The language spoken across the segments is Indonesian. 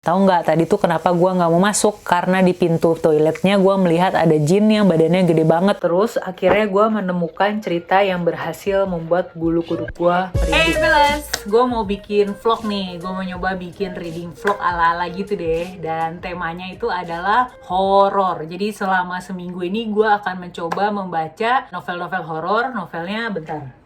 Tahu nggak tadi tuh kenapa gue nggak mau masuk? Karena di pintu toiletnya gue melihat ada jin yang badannya gede banget. Terus akhirnya gue menemukan cerita yang berhasil membuat bulu kuduk gue merinding. Hey fellas, gue mau bikin vlog nih. Gue mau nyoba bikin reading vlog ala-ala gitu deh. Dan temanya itu adalah horor. Jadi selama seminggu ini gue akan mencoba membaca novel-novel horor. Novelnya bentar.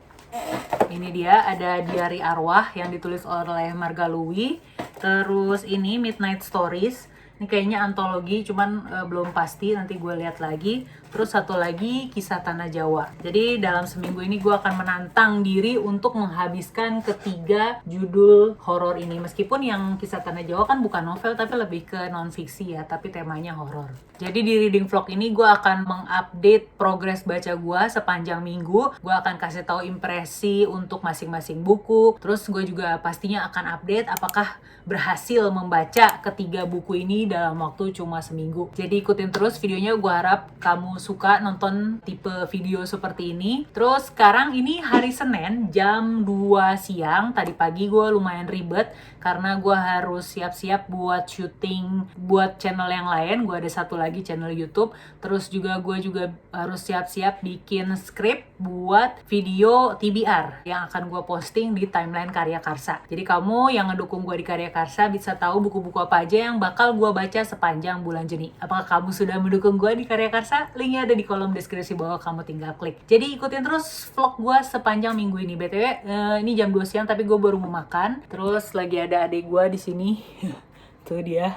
Ini dia, ada Diari Arwah yang ditulis oleh Marga Louis. Terus ini Midnight Stories. Ini kayaknya antologi, cuman belum pasti, nanti gue lihat lagi. Terus satu lagi Kisah Tanah Jawa. Jadi dalam seminggu ini gue akan menantang diri untuk menghabiskan ketiga judul horor ini. Meskipun yang Kisah Tanah Jawa kan bukan novel, tapi lebih ke non-fiksi ya, tapi temanya horor. Jadi di reading vlog ini gue akan mengupdate progres baca gue sepanjang minggu. Gue akan kasih tahu impresi untuk masing-masing buku. Terus gue juga pastinya akan update apakah berhasil membaca ketiga buku ini dalam waktu cuma seminggu. Jadi ikutin terus videonya, gue harap kamu suka nonton tipe video seperti ini. Terus sekarang ini hari Senin jam 2 siang. Tadi pagi gue lumayan ribet karena gue harus siap-siap buat syuting buat channel yang lain. Gue ada satu lagi channel YouTube. Terus juga gue harus siap-siap bikin skrip buat video TBR yang akan gue posting di timeline Karya Karsa. Jadi kamu yang ngedukung gue di Karya Karsa bisa tahu buku-buku apa aja yang bakal gue baca sepanjang bulan Juni. Apakah kamu sudah mendukung gue di Karya Karsa? Linknya ada di kolom deskripsi bawah, kamu tinggal klik. Jadi ikutin terus vlog gue sepanjang minggu ini. BTW ini jam 2 siang tapi gue baru mau makan. Terus lagi ada adik gue di sini. Tuh dia.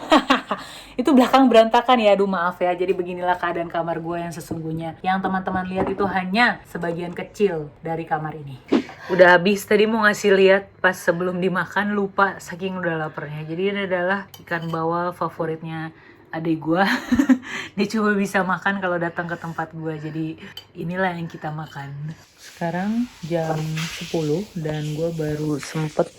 Itu belakang berantakan ya, aduh maaf ya. Jadi beginilah keadaan kamar gue yang sesungguhnya. Yang teman-teman lihat itu hanya sebagian kecil dari kamar ini. Udah habis tadi mau ngasih lihat pas sebelum dimakan, lupa saking udah laparnya. Jadi ini adalah ikan bawal favoritnya adik gue. Dia cuma bisa makan kalau datang ke tempat gue. Jadi inilah yang kita makan. Sekarang jam 10 dan gue baru sempet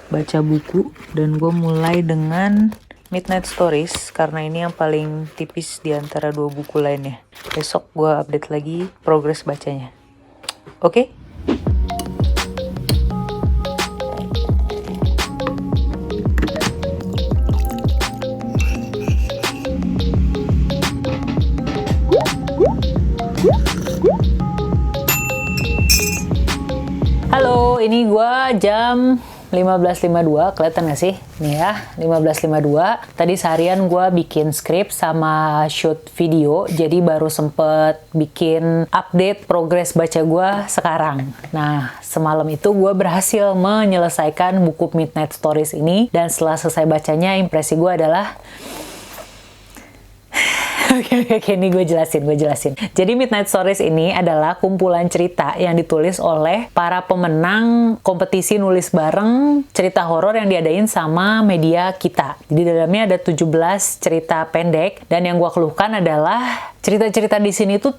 baca buku. Dan gue mulai dengan Midnight Stories karena ini yang paling tipis di antara dua buku lainnya. Besok gue update lagi progres bacanya. Oke? Halo, ini gue jam 15.52, kelihatan gak sih? Nih ya, 15.52. Tadi seharian gue bikin skrip sama shoot video, jadi baru sempet bikin update progres baca gue sekarang. Nah, semalam itu gue berhasil menyelesaikan buku Midnight Stories ini, dan setelah selesai bacanya, impresi gue adalah Oke, ini gue jelasin. Jadi Midnight Stories ini adalah kumpulan cerita yang ditulis oleh para pemenang kompetisi nulis bareng cerita horor yang diadain sama media kita. Jadi dalamnya ada 17 cerita pendek, dan yang gue keluhkan adalah cerita-cerita di sini tuh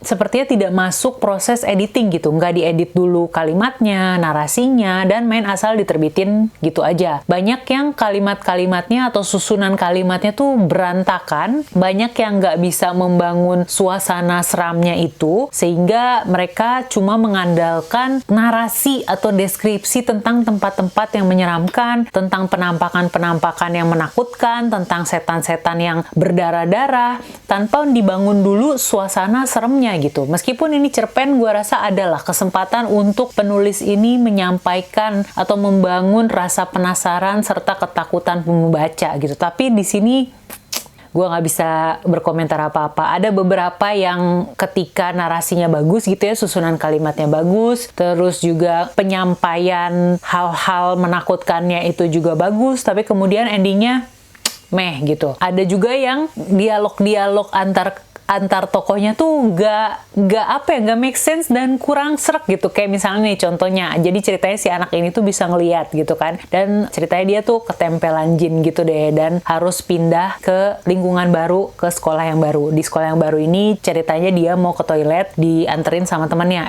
sepertinya tidak masuk proses editing gitu. Nggak diedit dulu kalimatnya, narasinya, dan main asal diterbitin gitu aja. Banyak yang kalimat-kalimatnya atau susunan kalimatnya tuh berantakan. Banyak yang nggak bisa membangun suasana seramnya itu, sehingga mereka cuma mengandalkan narasi atau deskripsi tentang tempat-tempat yang menyeramkan, tentang penampakan-penampakan yang menakutkan, tentang setan-setan yang berdarah-darah, tanpa dibangun dulu suasana seremnya gitu. Meskipun ini cerpen, gue rasa adalah kesempatan untuk penulis ini menyampaikan atau membangun rasa penasaran serta ketakutan pembaca gitu. Tapi di sini gue nggak bisa berkomentar apa-apa. Ada beberapa yang ketika narasinya bagus gitu ya, susunan kalimatnya bagus, terus juga penyampaian hal-hal menakutkannya itu juga bagus, tapi kemudian endingnya meh gitu. Ada juga yang dialog-dialog antar tokohnya tuh nggak make sense dan kurang srek gitu. Kayak misalnya nih contohnya, jadi ceritanya si anak ini tuh bisa ngeliat gitu kan, dan ceritanya dia tuh ketempelan jin gitu deh, dan harus pindah ke lingkungan baru, ke sekolah yang baru. Di sekolah yang baru ini ceritanya dia mau ke toilet, dianterin sama temennya.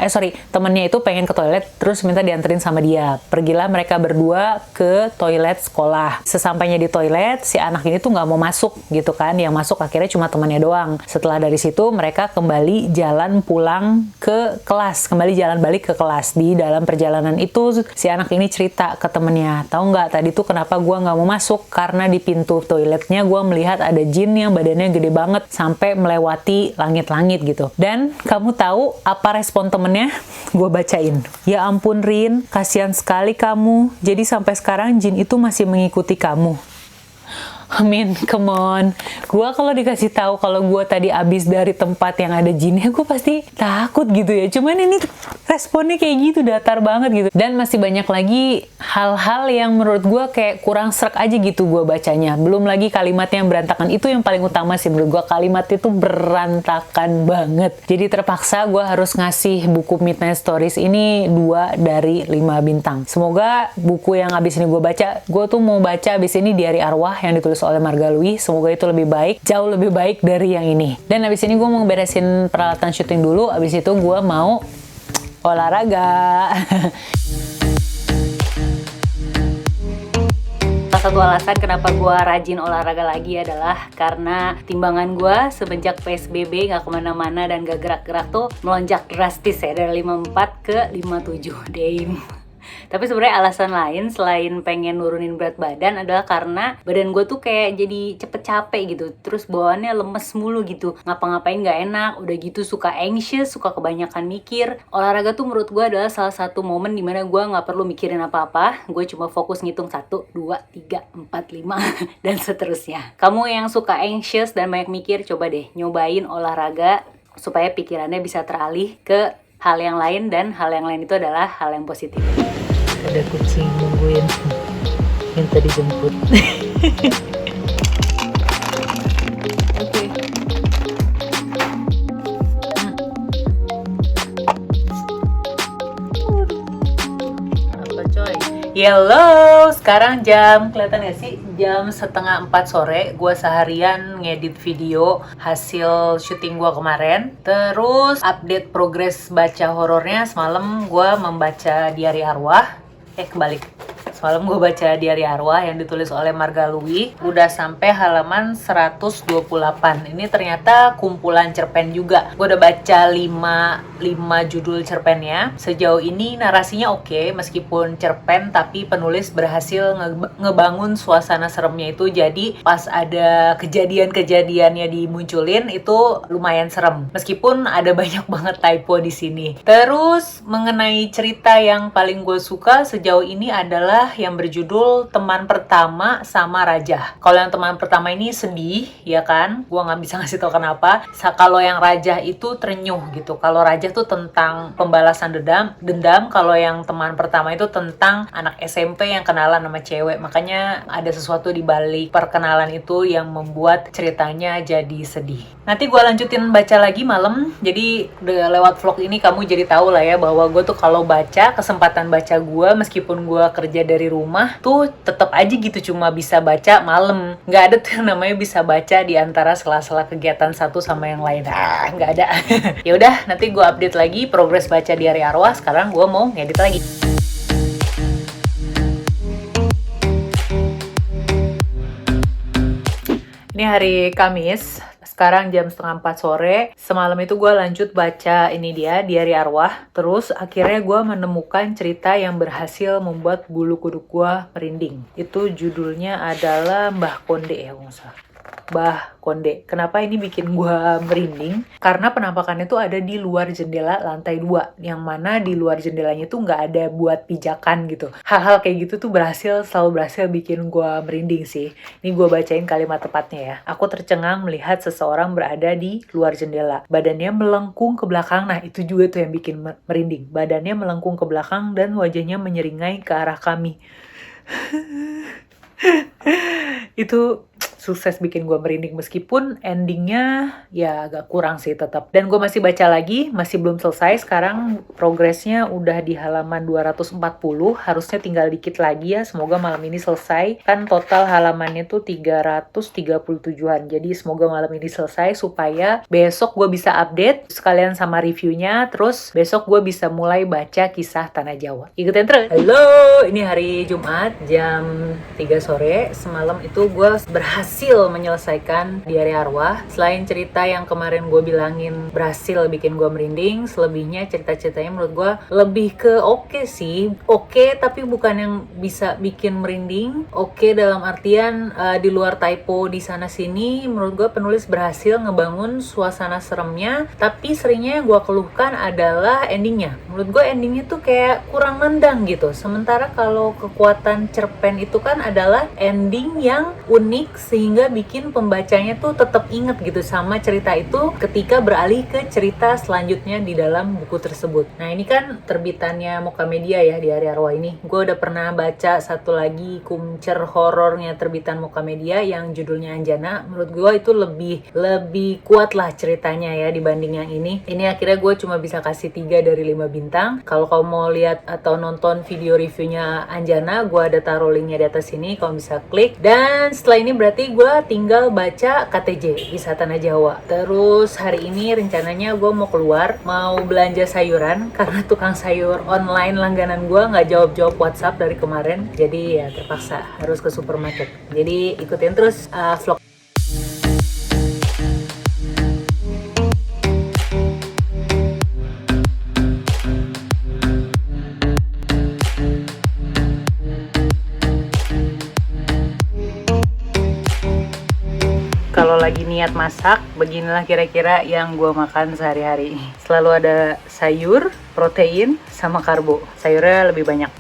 Temennya itu pengen ke toilet terus minta dianterin sama dia. Pergilah mereka berdua ke toilet sekolah. Sesampainya di toilet, si anak ini tuh nggak mau masuk gitu kan, yang masuk akhirnya cuma temannya doang. Setelah dari situ mereka kembali jalan pulang ke kelas, kembali jalan balik ke kelas. Di dalam perjalanan itu si anak ini cerita ke temennya, tahu nggak tadi tuh kenapa gue nggak mau masuk, karena di pintu toiletnya gue melihat ada jin yang badannya gede banget sampai melewati langit-langit gitu. Dan kamu tahu apa respon temennya? Gue bacain. Ya ampun Rin, kasihan sekali kamu. Jadi sampai sekarang jin itu masih mengikuti kamu. Amin, come on. Gue kalau dikasih tahu kalau gue tadi abis dari tempat yang ada jinnya, gue pasti takut gitu ya. Cuman ini responnya kayak gitu, datar banget gitu. Dan masih banyak lagi hal-hal yang menurut gue kayak kurang srek aja gitu gue bacanya. Belum lagi kalimatnya yang berantakan. Itu yang paling utama sih menurut gue, kalimatnya itu berantakan banget. Jadi terpaksa gue harus ngasih buku Midnight Stories ini 2 dari 5 bintang. Semoga buku yang abis ini gue baca, gue tuh mau baca abis ini Diari Arwah yang ditulis oleh Marga Louis. Semoga itu lebih baik, jauh lebih baik dari yang ini. Dan abis ini gue mau beresin peralatan syuting dulu. Abis itu gue mau olahraga. Salah satu alasan kenapa gue rajin olahraga lagi adalah karena timbangan gue semenjak PSBB gak kemana-mana dan gak gerak-gerak tuh melonjak drastis ya, dari 54 ke 57 damn. Tapi sebenarnya alasan lain selain pengen nurunin berat badan adalah karena badan gue tuh kayak jadi cepet capek gitu. Terus bawaannya lemes mulu gitu. Ngapa-ngapain gak enak. Udah gitu suka anxious, suka kebanyakan mikir. Olahraga tuh menurut gue adalah salah satu momen dimana gue gak perlu mikirin apa-apa. Gue cuma fokus ngitung 1, 2, 3, 4, 5 dan seterusnya. Kamu yang suka anxious dan banyak mikir, coba deh nyobain olahraga supaya pikirannya bisa teralih ke hal yang lain, dan hal yang lain itu adalah hal yang positif. Ada kucing nungguin minta dijemput. Oke. Apa coy? Hello, sekarang jam, kelihatan gak sih? Jam 3:30 sore. Gue seharian ngedit video hasil syuting gue kemarin. Terus update progres baca horornya. Semalam gue membaca Diari Arwah. Kebalik. Semalam gue baca Diari Arwah yang ditulis oleh Marga Louis. Udah sampai halaman 128. Ini ternyata kumpulan cerpen juga. Gue udah baca 5 judul cerpennya. Sejauh ini narasinya oke, meskipun cerpen tapi penulis berhasil ngebangun suasana seremnya itu. Jadi pas ada kejadian-kejadiannya dimunculin itu lumayan serem. Meskipun ada banyak banget typo di sini. Terus mengenai cerita yang paling gue suka sejauh ini adalah yang berjudul Teman Pertama sama Raja. Kalau yang teman pertama ini sedih, ya kan? Gua nggak bisa ngasih tau kenapa. Kalau yang Raja itu terenyuh gitu. Kalau Raja tuh tentang pembalasan dendam. Kalau yang teman pertama itu tentang anak SMP yang kenalan sama cewek. Makanya ada sesuatu di balik perkenalan itu yang membuat ceritanya jadi sedih. Nanti gue lanjutin baca lagi malam. Jadi udah lewat vlog ini kamu jadi tahu lah ya bahwa gue tuh kalau baca, kesempatan baca gue meskipun gue kerja dari rumah tuh tetap aja gitu cuma bisa baca malam. Nggak ada tuh yang namanya bisa baca di antara sela-sela kegiatan satu sama yang lain. Nggak ada. Ya udah, nanti gue update lagi progres baca Diari Arwah. Sekarang gue mau ngedit lagi. Ini hari Kamis. Sekarang jam 3:30 sore. Semalam itu gue lanjut baca ini dia, Diari Arwah. Terus akhirnya gue menemukan cerita yang berhasil membuat bulu kuduk gue merinding. Itu judulnya adalah Mbah Konde ya, nggak salah. Mbah Konde. Kenapa ini bikin gue merinding? Karena penampakannya tuh ada di luar jendela lantai 2. Yang mana di luar jendelanya tuh nggak ada buat pijakan gitu. Hal-hal kayak gitu tuh selalu berhasil bikin gue merinding sih. Ini gue bacain kalimat tepatnya ya. Aku tercengang melihat seseorang berada di luar jendela. Badannya melengkung ke belakang. Nah itu juga tuh yang bikin merinding. Badannya melengkung ke belakang dan wajahnya menyeringai ke arah kami. Itu sukses bikin gue merinding, meskipun endingnya ya agak kurang sih tetap. Dan gue masih baca lagi, masih belum selesai. Sekarang progresnya udah di halaman 240, harusnya tinggal dikit lagi ya. Semoga malam ini selesai. Kan total halamannya tuh 337an. Jadi semoga malam ini selesai supaya besok gue bisa update sekalian sama reviewnya. Terus besok gue bisa mulai baca Kisah Tanah Jawa. Ikutin terus. Halo, ini hari Jumat jam 3 sore. Semalam itu gue berhasil berhasil menyelesaikan Diari Arwah. Selain cerita yang kemarin gue bilangin berhasil bikin gue merinding, selebihnya cerita-ceritanya menurut gue lebih ke oke sih. Oke, tapi bukan yang bisa bikin merinding. Oke dalam artian di luar typo di sana sini, menurut gue penulis berhasil ngebangun suasana seremnya. Tapi seringnya yang gue keluhkan adalah endingnya. Menurut gue endingnya tuh kayak kurang nendang gitu. Sementara kalau kekuatan cerpen itu kan adalah ending yang unik sehingga bikin pembacanya tuh tetap inget gitu sama cerita itu ketika beralih ke cerita selanjutnya di dalam buku tersebut. Nah ini kan terbitannya Moka Media ya, Diari Arwah ini. Gue udah pernah baca satu lagi kumcer horornya terbitan Moka Media yang judulnya Anjana. Menurut gue itu lebih kuat lah ceritanya ya dibanding yang ini. Ini akhirnya gue cuma bisa kasih 3 dari 5 bintang. Kalau kamu mau lihat atau nonton video reviewnya Anjana, gue ada taruh linknya di atas sini, kamu bisa klik. Dan setelah ini berarti gue tinggal baca KTJ, Kisah Tanah Jawa. Terus hari ini rencananya gue mau keluar, mau belanja sayuran karena tukang sayur online langganan gue nggak jawab-jawab WhatsApp dari kemarin. Jadi ya terpaksa harus ke supermarket. Jadi ikutin terus vlog. Kalau lagi niat masak, beginilah kira-kira yang gue makan sehari-hari. Selalu ada sayur, protein, sama karbo. Sayurnya lebih banyak.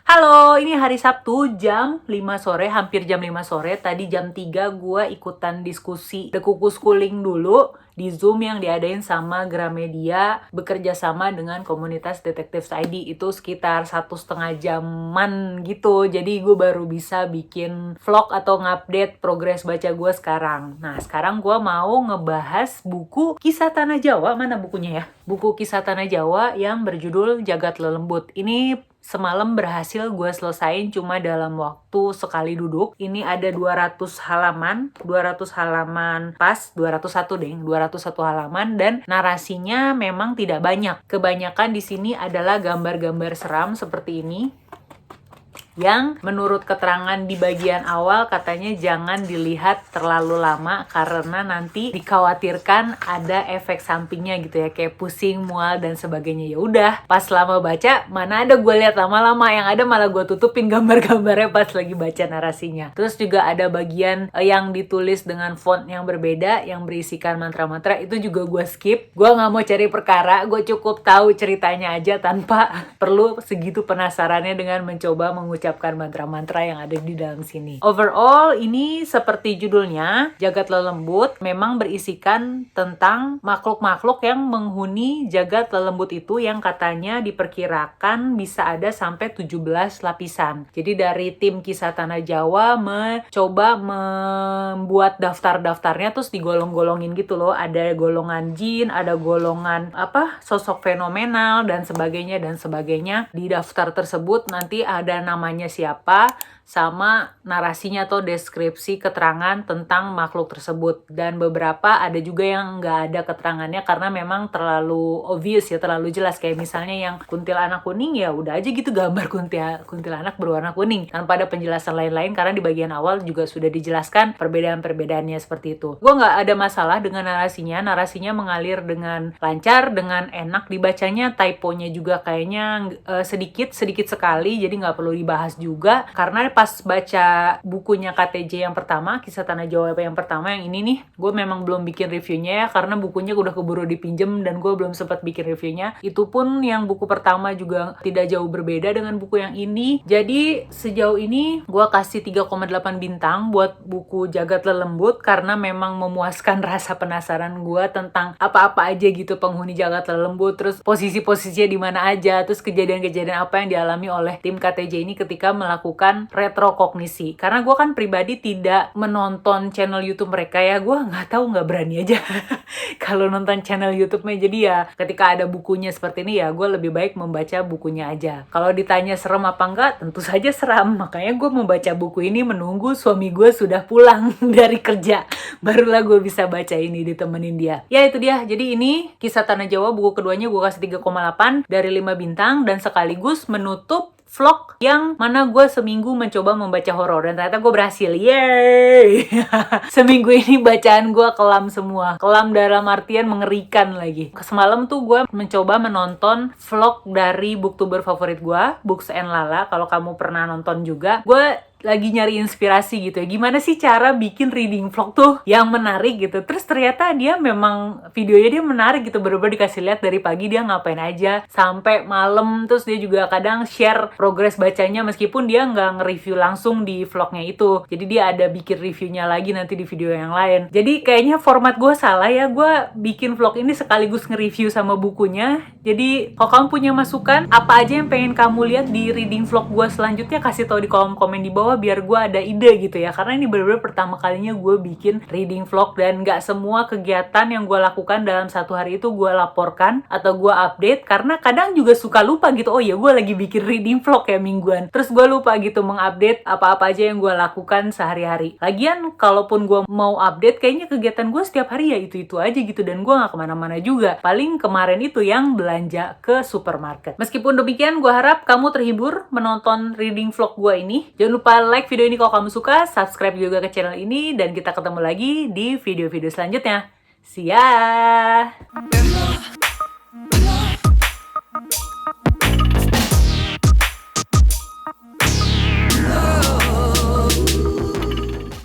Halo, ini hari Sabtu jam 5 sore, hampir jam 5 sore. Tadi jam 3 gue ikutan diskusi The Kuku Schooling dulu di Zoom yang diadain sama Gramedia bekerja sama dengan komunitas Detectives ID. Itu sekitar 1,5 jaman gitu. Jadi gue baru bisa bikin vlog atau ngupdate progres baca gue sekarang. Nah, sekarang gue mau ngebahas buku Kisah Tanah Jawa. Mana bukunya ya? Buku Kisah Tanah Jawa yang berjudul Jagat Lelembut. Ini semalam berhasil gue selesain cuma dalam waktu sekali duduk. Ini ada 200 halaman pas, 201 deh, 201 halaman dan narasinya memang tidak banyak. Kebanyakan di sini adalah gambar-gambar seram seperti ini. Yang menurut keterangan di bagian awal katanya jangan dilihat terlalu lama karena nanti dikhawatirkan ada efek sampingnya gitu ya, kayak pusing, mual dan sebagainya. Ya udah, pas lama baca mana ada gue lihat lama-lama, yang ada malah gue tutupin gambar-gambarnya pas lagi baca narasinya. Terus juga ada bagian yang ditulis dengan font yang berbeda yang berisikan mantra-mantra, itu juga gue skip. Gue nggak mau cari perkara, gue cukup tahu ceritanya aja tanpa perlu segitu penasarannya dengan mencoba mengucapkan mantra-mantra yang ada di dalam sini. Overall, ini seperti judulnya, Jagat Lelembut memang berisikan tentang makhluk-makhluk yang menghuni jagat lelembut itu yang katanya diperkirakan bisa ada sampai 17 lapisan. Jadi dari tim Kisah Tanah Jawa mencoba membuat daftar-daftarnya terus digolong-golongin gitu loh. Ada golongan jin, ada golongan sosok fenomenal dan sebagainya. Di daftar tersebut nanti ada namanya siapa sama narasinya atau deskripsi keterangan tentang makhluk tersebut. Dan beberapa ada juga yang nggak ada keterangannya karena memang terlalu obvious ya, terlalu jelas. Kayak misalnya yang kuntilanak kuning, ya udah aja gitu gambar kuntilanak berwarna kuning tanpa ada penjelasan lain-lain karena di bagian awal juga sudah dijelaskan perbedaan-perbedaannya seperti itu. Gue nggak ada masalah dengan narasinya mengalir dengan lancar, dengan enak dibacanya. Typonya juga kayaknya sedikit sekali, jadi nggak perlu dibahas juga. Karena pas baca bukunya KTJ yang pertama, Kisah Tanah Jawa yang pertama, yang ini nih, gue memang belum bikin reviewnya ya, karena bukunya udah keburu dipinjem dan gue belum sempat bikin reviewnya. Itu pun yang buku pertama juga tidak jauh berbeda dengan buku yang ini. Jadi sejauh ini gue kasih 3,8 bintang buat buku Jagat Lelembut karena memang memuaskan rasa penasaran gue tentang apa-apa aja gitu penghuni Jagat Lelembut, terus posisi-posisinya di mana aja, terus kejadian-kejadian apa yang dialami oleh tim KTJ ini ketika melakukan retrokognisi. Karena gue kan pribadi tidak menonton channel YouTube mereka ya, gue nggak tahu, nggak berani aja kalau nonton channel YouTube-nya. Jadi ya ketika ada bukunya seperti ini ya gue lebih baik membaca bukunya aja. Kalau ditanya serem apa enggak, tentu saja seram. Makanya gue membaca buku ini menunggu suami gue sudah pulang dari kerja, barulah gue bisa baca ini ditemenin dia. Ya itu dia, jadi ini Kisah Tanah Jawa buku keduanya gue kasih 3,8 dari 5 bintang dan sekaligus menutup vlog yang mana gue seminggu mencoba membaca horor, dan ternyata gue berhasil. Yeay! Seminggu ini bacaan gue kelam semua. Kelam dalam artian mengerikan lagi. Semalam tuh gue mencoba menonton vlog dari booktuber favorit gue, Books and Lala. Kalau kamu pernah nonton juga, gue lagi nyari inspirasi gitu ya, gimana sih cara bikin reading vlog tuh yang menarik gitu. Terus ternyata dia memang videonya dia menarik gitu, bener-bener dikasih lihat dari pagi dia ngapain aja sampai malam. Terus dia juga kadang share progres bacanya meskipun dia nggak nge-review langsung di vlognya itu, jadi dia ada bikin reviewnya lagi nanti di video yang lain. Jadi kayaknya format gue salah ya, gue bikin vlog ini sekaligus nge-review sama bukunya. Jadi kalau kamu punya masukan apa aja yang pengen kamu lihat di reading vlog gue selanjutnya, kasih tahu di kolom komen di bawah biar gue ada ide gitu ya, karena ini bener-bener pertama kalinya gue bikin reading vlog dan gak semua kegiatan yang gue lakukan dalam satu hari itu gue laporkan atau gue update, karena kadang juga suka lupa gitu, oh ya gue lagi bikin reading vlog ya mingguan, terus gue lupa gitu mengupdate apa-apa aja yang gue lakukan sehari-hari. Lagian kalaupun gue mau update, kayaknya kegiatan gue setiap hari ya itu-itu aja gitu, dan gue gak kemana-mana juga. Paling kemarin itu yang belanja ke supermarket. Meskipun demikian, gue harap kamu terhibur menonton reading vlog gue ini. Jangan lupa like video ini kalau kamu suka, subscribe juga ke channel ini, dan kita ketemu lagi di video-video selanjutnya. See ya!